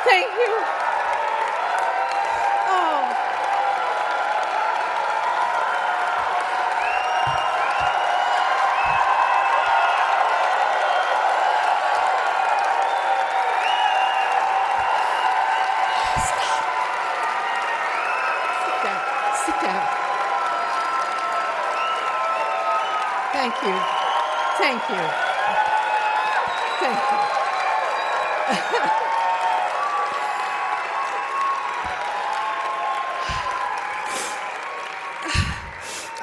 Thank you. Oh. Stop. Sit down. Sit down. Thank you. Thank you. Thank you.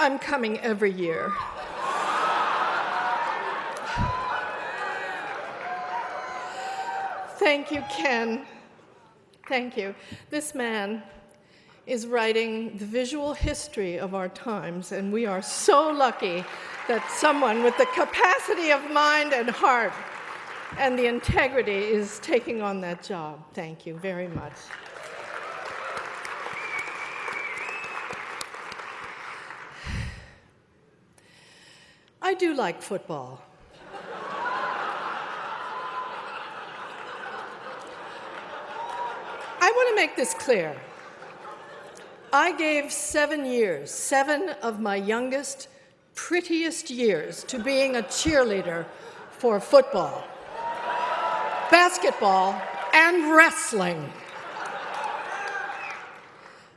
I'm coming every year. Thank you, Ken. Thank you. This man is writing the visual history of our times, and we are so lucky that someone with the capacity of mind and heart and the integrity is taking on that job. Thank you very much. I do like football. I want to make this clear. I gave 7 years, 7 of my youngest, prettiest years, to being a cheerleader for football, basketball, and wrestling.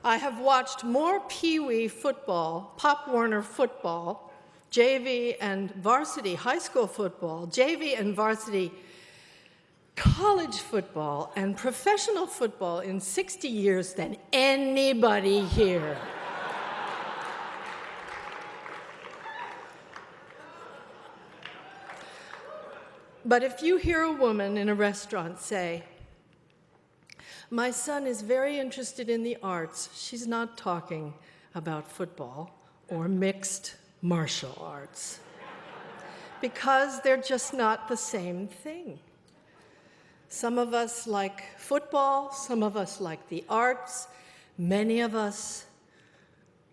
I have watched more Pee Wee football, Pop Warner football, JV and varsity high school football, JV and varsity college football, and professional football in 60 years than anybody here. But if you hear a woman in a restaurant say, "My son is very interested in the arts," she's not talking about football or mixed martial arts, because they're just not the same thing. Some of us like football, some of us like the arts, many of us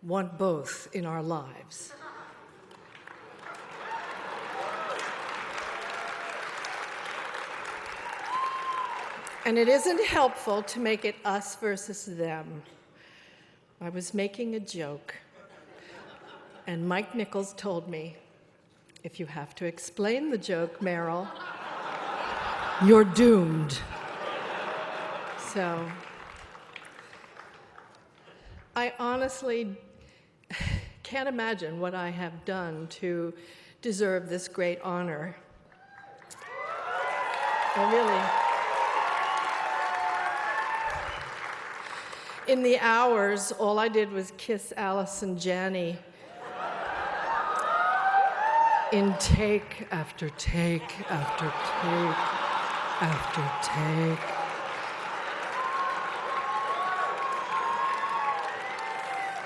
want both in our lives. And it isn't helpful to make it us versus them. I was making a joke, and Mike Nichols told me, "If you have to explain the joke, Meryl, you're doomed." So I honestly can't imagine what I have done to deserve this great honor. I really. In the hours, all I did was kiss Allison Janney in take after take after take after take.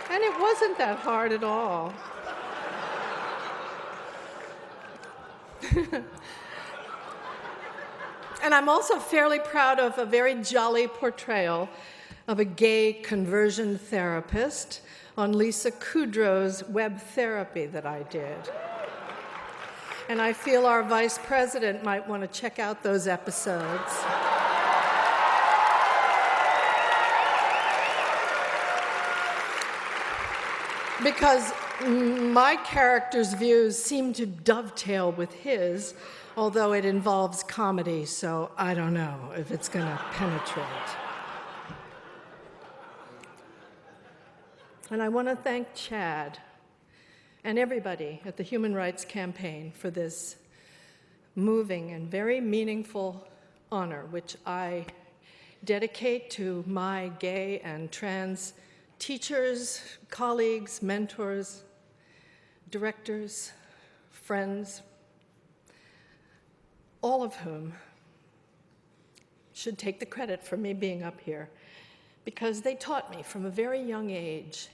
And it wasn't that hard at all. And I'm also fairly proud of a very jolly portrayal of a gay conversion therapist on Lisa Kudrow's web therapy that I did. And I feel our vice president might want to check out those episodes. Because my character's views seem to dovetail with his, although it involves comedy, so I don't know if it's going to penetrate. And I want to thank Chad and everybody at the Human Rights Campaign for this moving and very meaningful honor, which I dedicate to my gay and trans teachers, colleagues, mentors, directors, friends, all of whom should take the credit for me being up here, because they taught me from a very young age,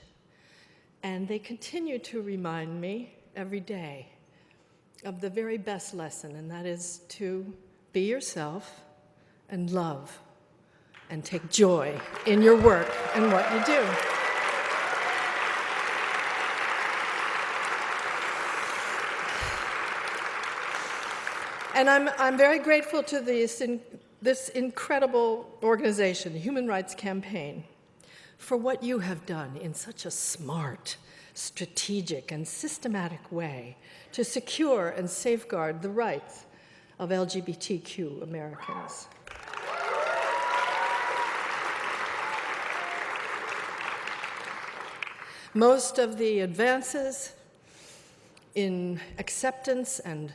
and they continue to remind me every day of the very best lesson, and that is to be yourself and love and take joy in your work and what you do. And I'm very grateful to the this incredible organization, Human Rights Campaign, for what you have done in such a smart, strategic, and systematic way to secure and safeguard the rights of LGBTQ Americans. Most of the advances in acceptance and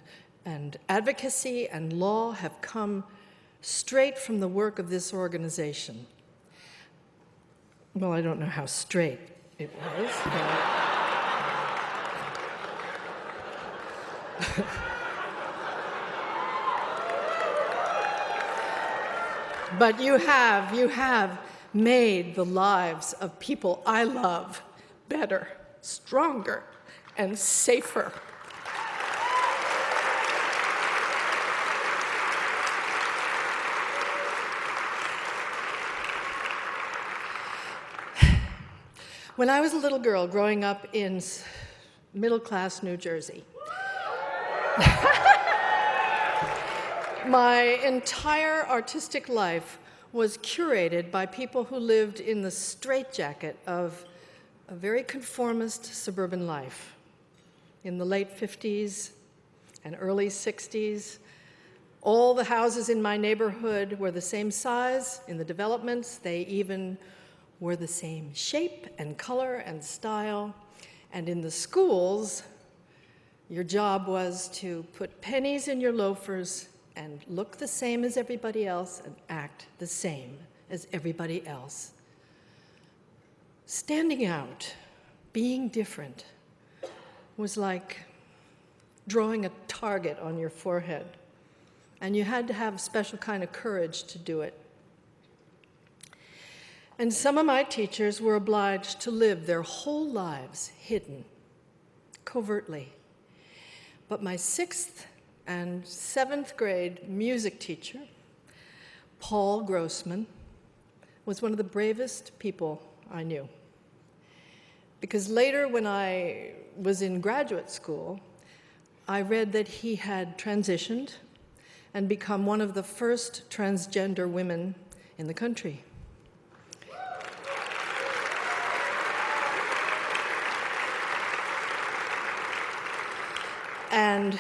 advocacy and law have come straight from the work of this organization. Well, I don't know how straight it was. But you have made the lives of people I love better, stronger, and safer. When I was a little girl growing up in middle-class New Jersey, my entire artistic life was curated by people who lived in the straitjacket of a very conformist suburban life. In the late 50s and early 60s, all the houses in my neighborhood were the same size in the developments. They even were the same shape and color and style. And in the schools, your job was to put pennies in your loafers and look the same as everybody else and act the same as everybody else. Standing out, being different, was like drawing a target on your forehead. And you had to have a special kind of courage to do it. And some of my teachers were obliged to live their whole lives hidden, covertly. But my 6th and 7th grade music teacher, Paul Grossman, was one of the bravest people I knew. Because later, when I was in graduate school, I read that he had transitioned and become one of the first transgender women in the country. And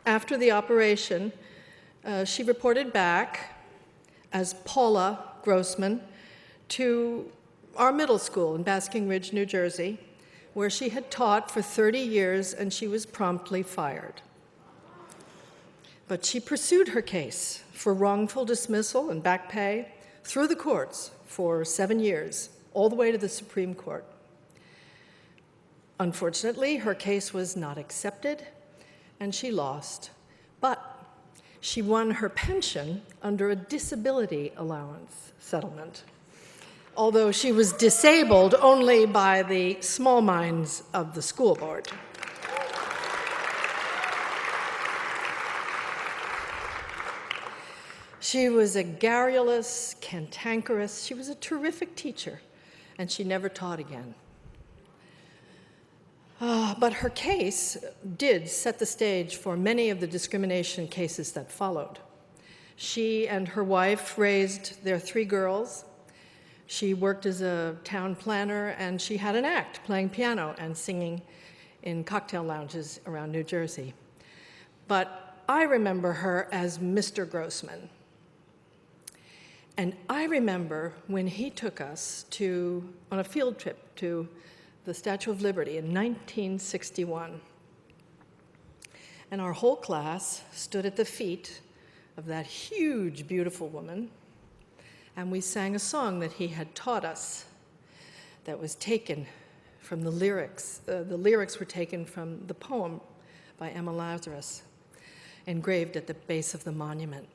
after the operation, she reported back as Paula Grossman to our middle school in Basking Ridge, New Jersey, where she had taught for 30 years, and she was promptly fired. But she pursued her case for wrongful dismissal and back pay through the courts for 7 years, all the way to the Supreme Court. Unfortunately, her case was not accepted, and she lost. But she won her pension under a disability allowance settlement, although she was disabled only by the small minds of the school board. She was a garrulous, cantankerous, she was a terrific teacher, and she never taught again. But her case did set the stage for many of the discrimination cases that followed. She and her wife raised their 3 girls. She worked as a town planner, and she had an act playing piano and singing in cocktail lounges around New Jersey. But I remember her as Mr. Grossman. And I remember when he took us on a field trip to the Statue of Liberty in 1961. And our whole class stood at the feet of that huge, beautiful woman, and we sang a song that he had taught us that was taken from the lyrics. The lyrics were taken from the poem by Emma Lazarus, engraved at the base of the monument.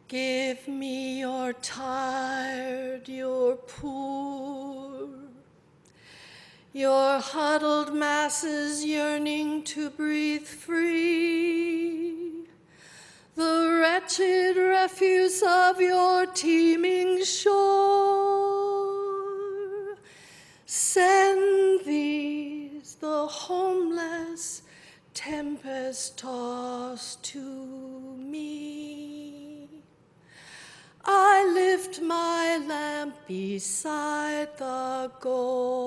Give me your tired, your poor, your huddled masses yearning to breathe free, the wretched refuse of your teeming shore. Send these, the homeless, tempest tempest tossed to me, I lift my lamp beside the golden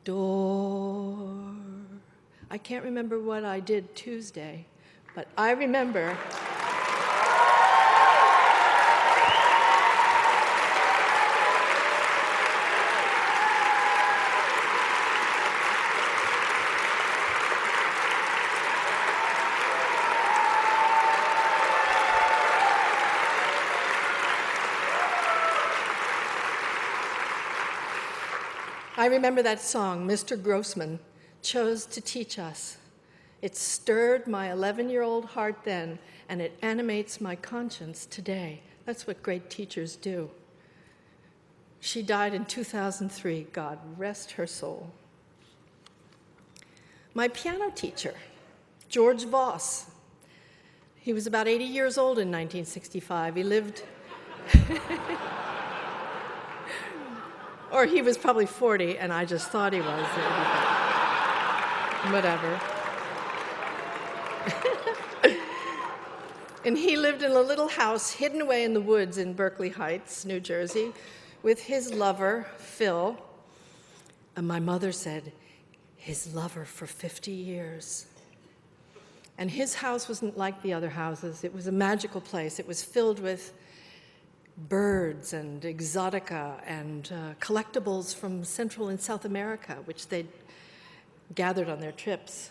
door. I can't remember what I did Tuesday, but I remember. I remember that song Mr. Grossman chose to teach us. It stirred my 11-year-old heart then, and it animates my conscience today. That's what great teachers do. She died in 2003. God rest her soul. My piano teacher, George Voss, he was about 80 years old in 1965. He lived... Or he was probably 40, and I just thought he was. Whatever. And he lived in a little house hidden away in the woods in Berkeley Heights, New Jersey, with his lover, Phil. And my mother said, his lover for 50 years. And his house wasn't like the other houses. It was a magical place. It was filled with birds and exotica and collectibles from Central and South America, which they'd gathered on their trips.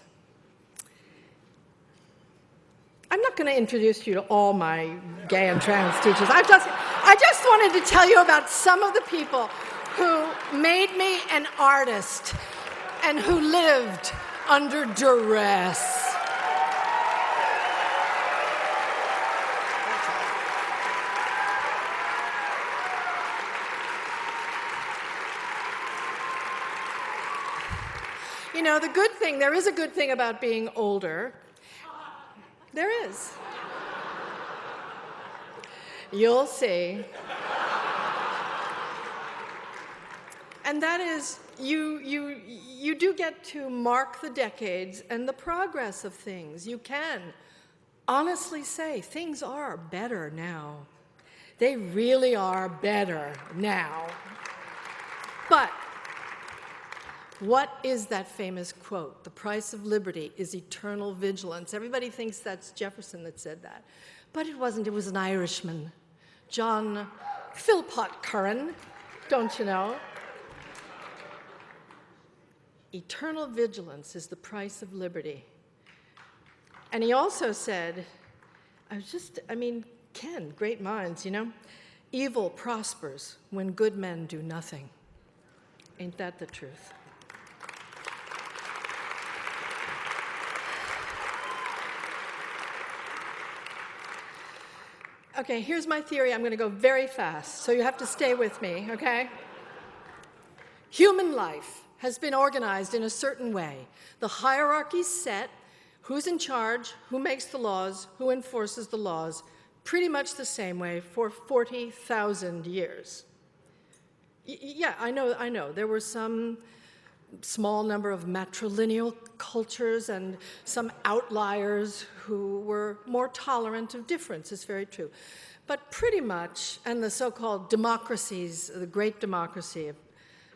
I'm not going to introduce you to all my gay and trans teachers. I just wanted to tell you about some of the people who made me an artist and who lived under duress. You know, the good thing, there is a good thing about being older. There is. You'll see. And that is, you do get to mark the decades and the progress of things. You can honestly say things are better now. They really are better now. But what is that famous quote? The price of liberty is eternal vigilance. Everybody thinks that's Jefferson that said that. But it wasn't. It was an Irishman, John Philpott Curran, don't you know? Eternal vigilance is the price of liberty. And he also said, Ken, great minds, you know? Evil prospers when good men do nothing. Ain't that the truth? Okay, here's my theory. I'm going to go very fast, so you have to stay with me, okay? Human life has been organized in a certain way. The hierarchy's set, who's in charge, who makes the laws, who enforces the laws, pretty much the same way for 40,000 years. Yeah, I know. There were some small number of matrilineal cultures and some outliers who were more tolerant of difference, it's very true. But pretty much, and the so-called democracies, the great democracy of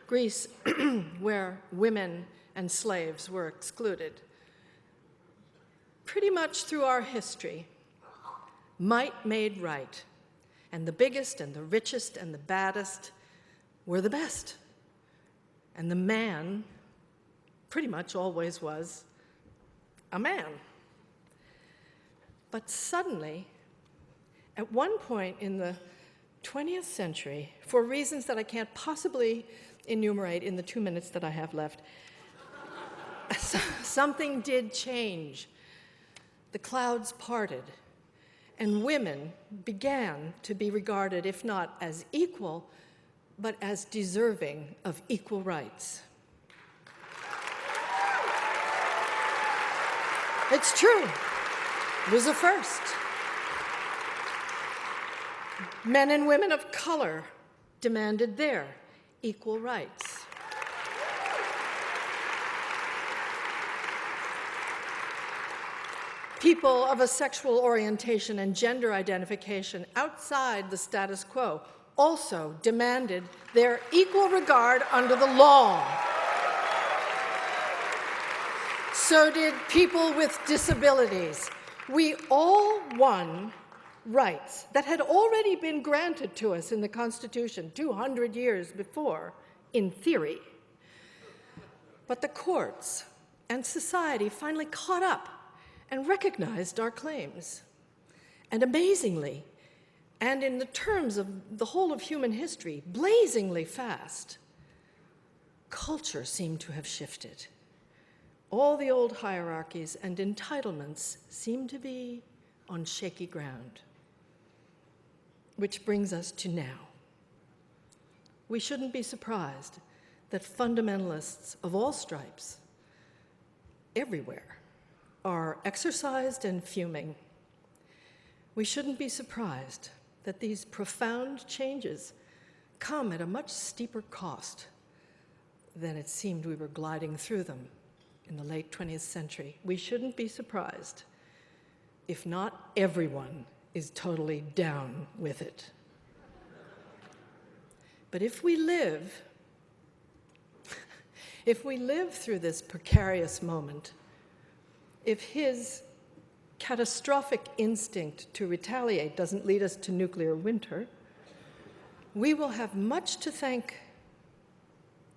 Greece, where women and slaves were excluded, pretty much through our history, might made right, and the biggest and the richest and the baddest were the best. And the man pretty much always was a man. But suddenly, at one point in the 20th century, for reasons that I can't possibly enumerate in the 2 minutes that I have left, something did change. The clouds parted, and women began to be regarded, if not as equal, but as deserving of equal rights. It's true. It was a first. Men and women of color demanded their equal rights. People of a sexual orientation and gender identification outside the status quo also demanded their equal regard under the law. So did people with disabilities. We all won rights that had already been granted to us in the Constitution 200 years before, in theory. But the courts and society finally caught up and recognized our claims. And amazingly, and in the terms of the whole of human history, blazingly fast, culture seemed to have shifted. All the old hierarchies and entitlements seem to be on shaky ground. Which brings us to now. We shouldn't be surprised that fundamentalists of all stripes, everywhere, are exercised and fuming. We shouldn't be surprised that these profound changes come at a much steeper cost than it seemed we were gliding through them in the late 20th century. We shouldn't be surprised if not everyone is totally down with it. But if we live through this precarious moment, if his catastrophic instinct to retaliate doesn't lead us to nuclear winter, we will have much to thank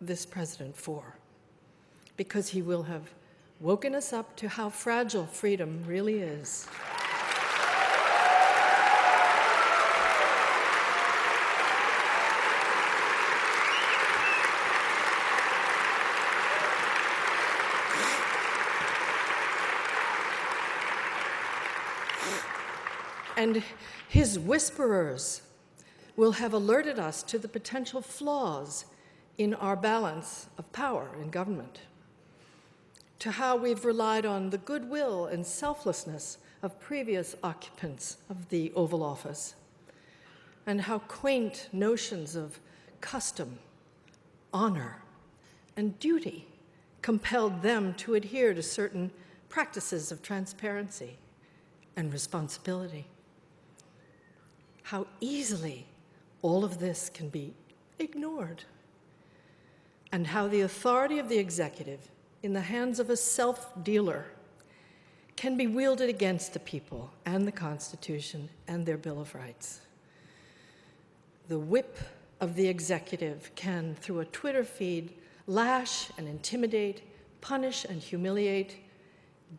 this president for, because he will have woken us up to how fragile freedom really is. And his whisperers will have alerted us to the potential flaws in our balance of power in government, to how we've relied on the goodwill and selflessness of previous occupants of the Oval Office, and how quaint notions of custom, honor, and duty compelled them to adhere to certain practices of transparency and responsibility. How easily all of this can be ignored, and how the authority of the executive in the hands of a self-dealer can be wielded against the people and the Constitution and their Bill of Rights. The whip of the executive can, through a Twitter feed, lash and intimidate, punish and humiliate,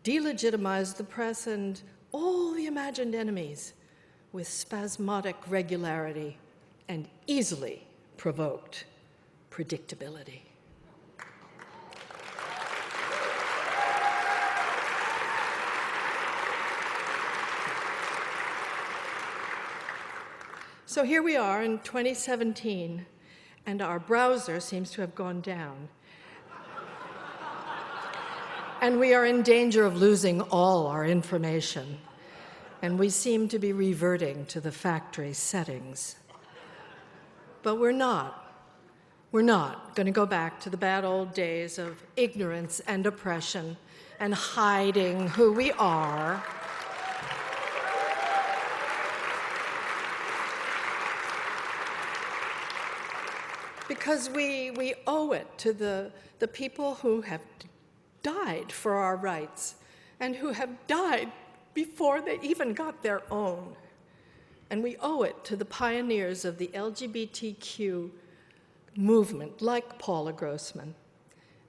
delegitimize the press and all the imagined enemies with spasmodic regularity and easily provoked predictability. So here we are in 2017, and our browser seems to have gone down. And we are in danger of losing all our information. And we seem to be reverting to the factory settings. But we're not. We're not going to go back to the bad old days of ignorance and oppression and hiding who we are. Because we owe it to the people who have died for our rights and who have died before they even got their own. And we owe it to the pioneers of the LGBTQ movement, like Paula Grossman,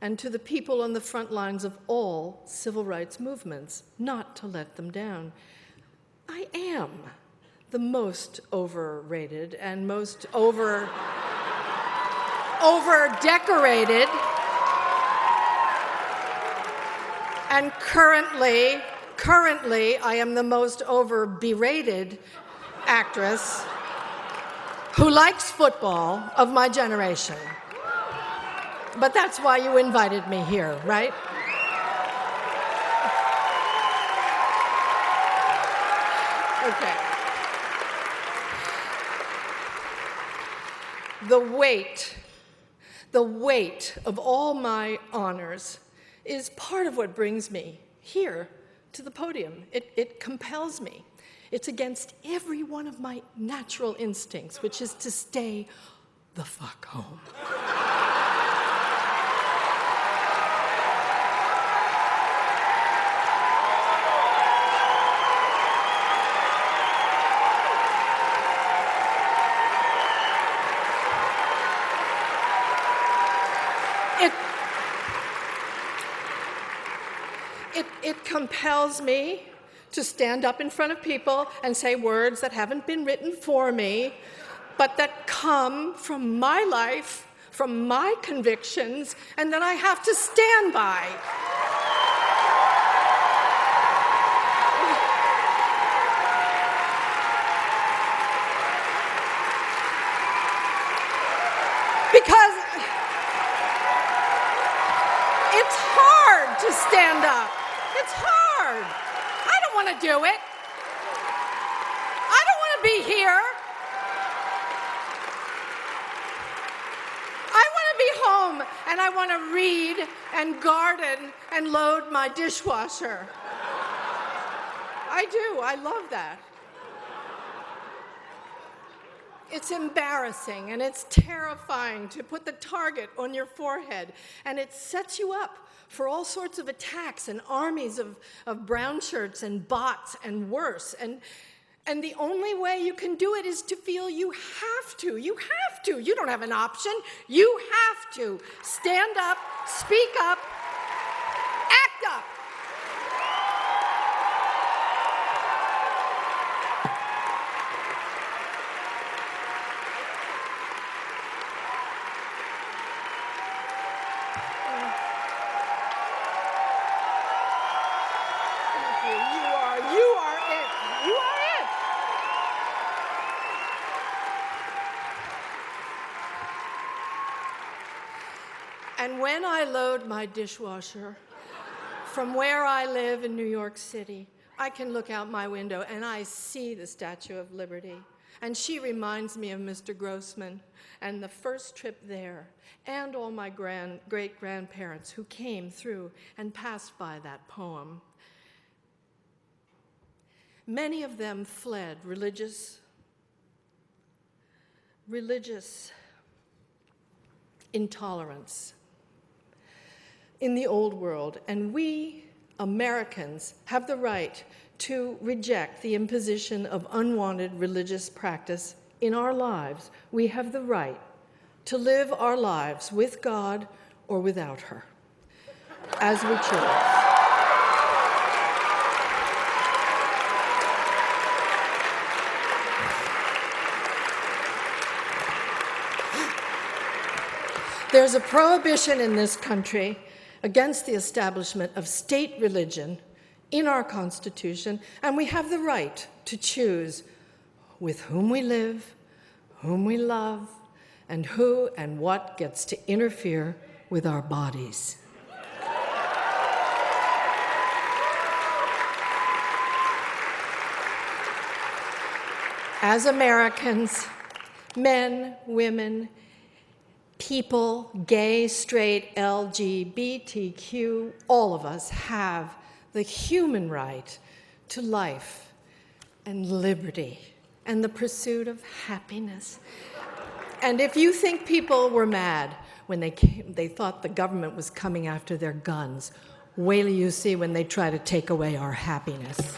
and to the people on the front lines of all civil rights movements, not to let them down. I am the most overrated and most over-decorated, and currently, I am the most over-berated actress who likes football of my generation. But that's why you invited me here, right? Okay. The weight of all my honors is part of what brings me here to the podium. It compels me. It's against every one of my natural instincts, which is to stay the fuck home. It compels me to stand up in front of people and say words that haven't been written for me, but that come from my life, from my convictions, and that I have to stand by. Because it's hard to stand up. It's hard. I don't want to do it. I don't want to be here. I want to be home, and I want to read and garden and load my dishwasher. I do. I love that. It's embarrassing and it's terrifying to put the target on your forehead, and it sets you up for all sorts of attacks and armies of brown shirts and bots and worse. And the only way you can do it is to feel you have to. You have to. You don't have an option. You have to. Stand up, speak up, act up. And when I load my dishwasher, from where I live in New York City, I can look out my window and I see the Statue of Liberty. And she reminds me of Mr. Grossman and the first trip there, and all my great-grandparents who came through and passed by that poem. Many of them fled religious intolerance in the old world, and we Americans have the right to reject the imposition of unwanted religious practice in our lives. We have the right to live our lives with God or without her, as we choose. There's a prohibition in this country against the establishment of state religion in our Constitution, and we have the right to choose with whom we live, whom we love, and who and what gets to interfere with our bodies. As Americans, men, women, people, gay, straight, LGBTQ, all of us have the human right to life and liberty and the pursuit of happiness. And if you think people were mad when they thought the government was coming after their guns, wait till you see when they try to take away our happiness.